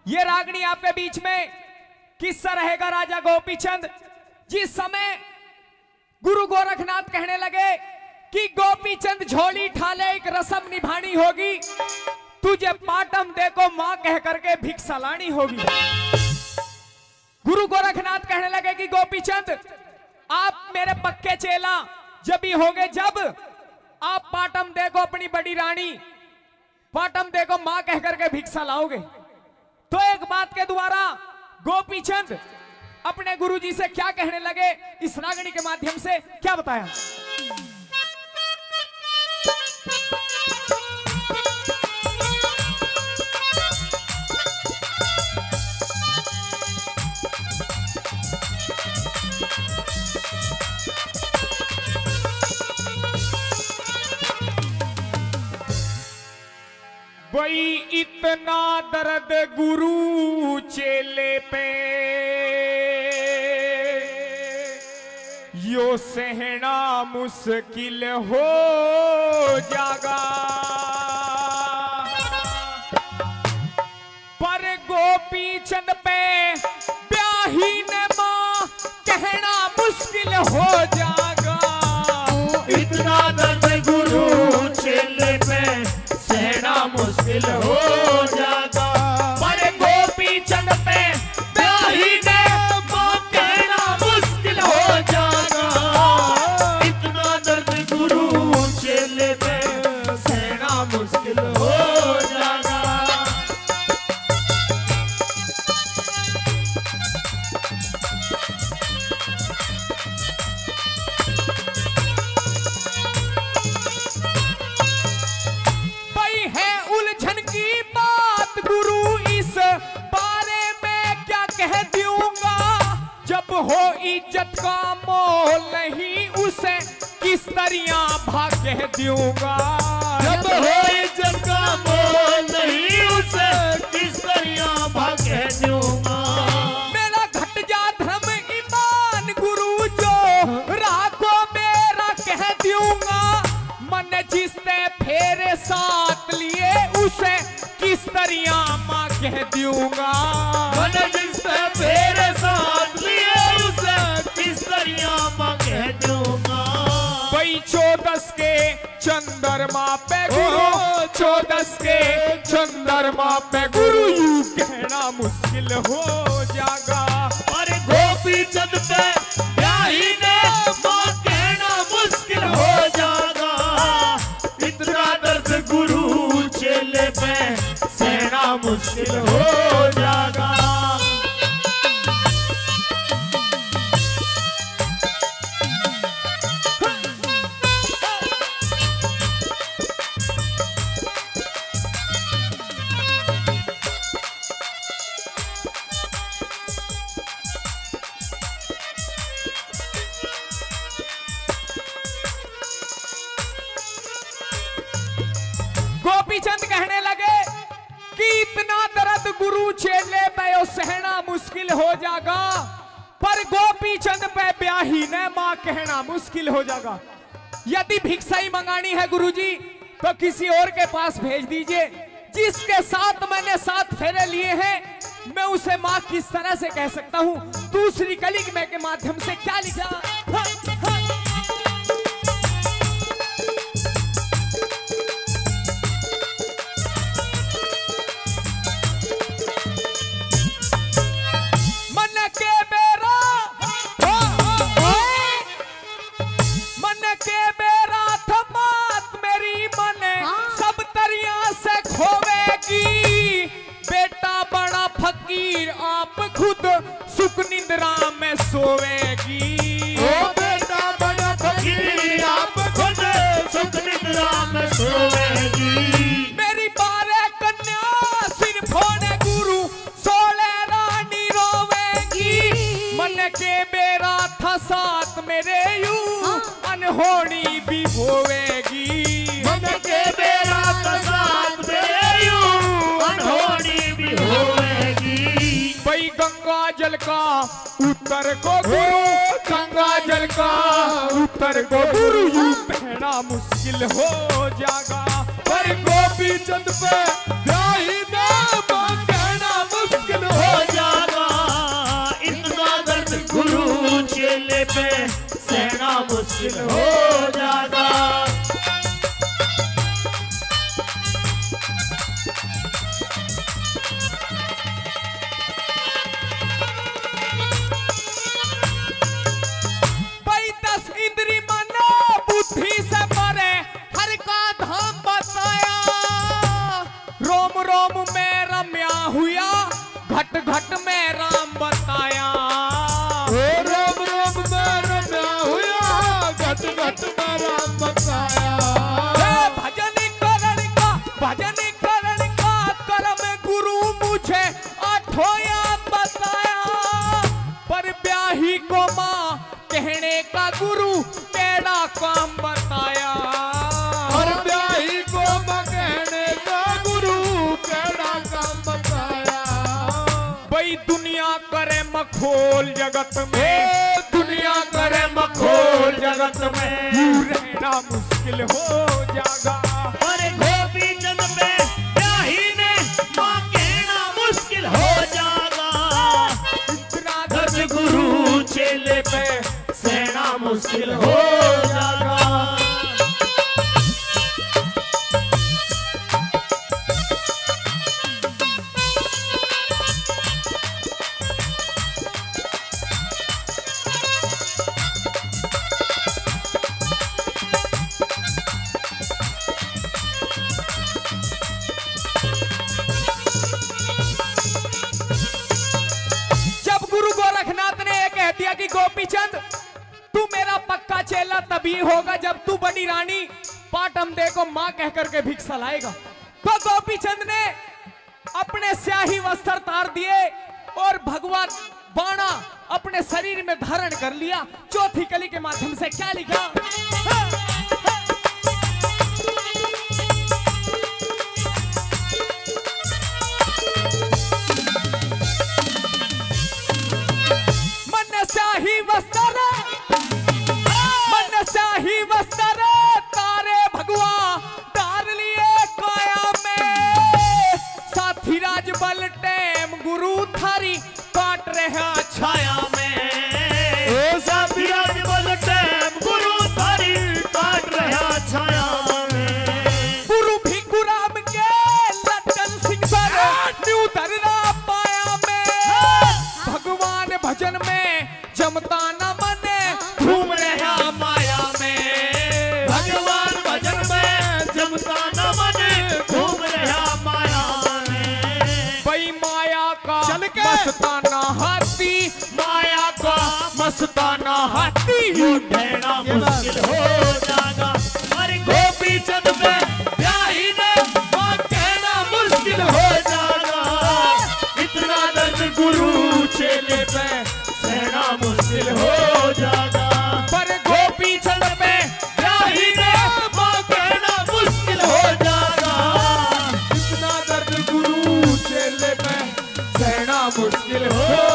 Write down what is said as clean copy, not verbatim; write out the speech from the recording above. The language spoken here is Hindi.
ये रागनी आपके बीच में किस्सा रहेगा राजा गोपीचंद। जिस समय गुरु गोरखनाथ कहने लगे कि गोपीचंद झोली ठाले एक रस्म निभानी होगी, तुझे पाटम देखो मां कह करके भिक्षा लानी होगी। गुरु गोरखनाथ कहने लगे कि गोपीचंद आप मेरे पक्के चेला जब ही होगे, जब आप पाटम देखो अपनी बड़ी रानी, पाटम देखो मां कह करके भिक्षा लाओगे। तो एक बात के द्वारा गोपीचंद अपने गुरुजी से क्या कहने लगे, इस रागनी के माध्यम से क्या बताया। भाई इतना दर्द गुरु चेले पे यो सहना मुश्किल हो जागा, पर गोपीचंद पे ब्याही ने मां कहना मुश्किल हो जागा। इतना दर्द गुरु चेले पे सहना मुश्किल हो जागा, पर गोपीचंद पे ब्याही ने मां कहना मुश्किल हो जागा। इतना दर्द गुरु चेले पे सहना मुश्किल हो जागा। हो इज्जत का मोल नहीं उसे किस तरह भाग कह दूंगा। जब हो इज्जत का मोल नहीं उसे किस तरह भाग कह दूंगा। मेरा घट जा धर्म ईमान गुरु जो राखो मेरा कह दूंगा। मन जिसने फेरे साथ लिए उसे किस तरह मां कह दूंगा। मन जिसने फेरे साथ लिए किस तरह मां कह दूंगा। भाई 14 के चंद्रमा पे गुरु, 14 के चंद्रमा पे गुरु यूं कहना मुश्किल हो जागा। और गोपीचंद पे ब्याही ने मां कहना मुश्किल हो जागा। इतना दर्द गुरु चेले पे सहना मुश्किल हो जागा। गोपीचंद कहने लगे कि इतना दर्द गुरु चेले पे सहना मुश्किल हो जागा, पर गोपीचंद पे ब्याही ने मां कहना मुश्किल हो जागा। यदि भिक्षा ही मंगानी है गुरुजी तो किसी और के पास भेज दीजिए। जिसके साथ मैंने 7 फेरे लिए हैं मैं उसे मां किस तरह से कह सकता हूं। दूसरी कली में के माध्यम से क्या लिखा, आप खुद सुख निंद्रा में सोवेगी। ओ बेटा बड़ा फकीर आप खुद सुख निंद्रा में सोवेगी। मेरी 12 कन्या सिर फोड़े गुरु 16 रानी रोवेगी। मन के बेरा था साथ मेरे यूं अनहोनी भी होवेगी। मन के बेरा था साथ मेरे यूं अनहोनी भी होवेगी। भाई गंगा जल का उत्तर को गुरु, गंगा जल का उत्तर को गुरु यूं कहना मुश्किल हो जागा। पर गोपीचंद पे ब्याही ने मां कहना मुश्किल पे सहना मुश्किल हो जाएगा। भाई 10 इंद्री मन बुद्धि से परे हर का धाम बताया। रोम रोम में रम्या हुआ घट घट में राम बताया। रोम रोम में रम्या हुआ घट घट में राम बताया। भजन करण का कर्म गुरु मुझे अठोया बताया। पर ब्याही को माँ कहने का गुरु तेरा काम बताया। और ब्याही को माँ कहने का गुरु तेरा काम बताया। भाई दुनिया करे मखोल जगत में, दुनिया करे मखोल जगत में, यूं रहना मुश्किल हो जाएगा। अरे गोपी चंद पे ब्याही ने माँ कहना मुश्किल हो जाएगा। इतना दर्द गुरु चेले पे सहना मुश्किल हो जाएगा। जब गुरु गोरखनाथ ने ये कह दिया कि गोपीचंद तू मेरा पक्का चेला तभी होगा जब तू बड़ी रानी पाटम दे को मां कह करके भिक्षा लाएगा, तो गोपीचंद ने अपने स्याही वस्त्र तार दिए और भगवान बाणा अपने शरीर में धारण कर लिया। चौथी कली के माध्यम से क्या लिखा? स्याही वस्त्र, मन स्याही वस्त्र तारे भगवा डाल लिए काया में। साथी राज बल टेम गुरु थारी काट रहा छाया में। ओ साथी राज बल टेम गुरु थारी काट रहा छाया में। गुरु भी गुराम के लट्टन सिंह सर न्यू धरना पाया में। भगवान भजन में जमता न मने घूम रहा माया में। भगवान भजन में जमता न मने घूम रहा माया में। भाई माया का चल के मस्ताना हाथी, माया का मस्ताना हाथी यूं ढहना मुश्किल हो जाएगा। अरे गोपी चंद पे ब्याही ने माँ कहना मुश्किल हो जाएगा। इतना दर्द गुरु चेले पे सहना मुश्किल हो जाएगा। पर गोपी चंद पे ब्याही ने माँ कहना मुश्किल हो जाएगा। इतना दर्द गुरु चेले पे सहना मुश्किल हो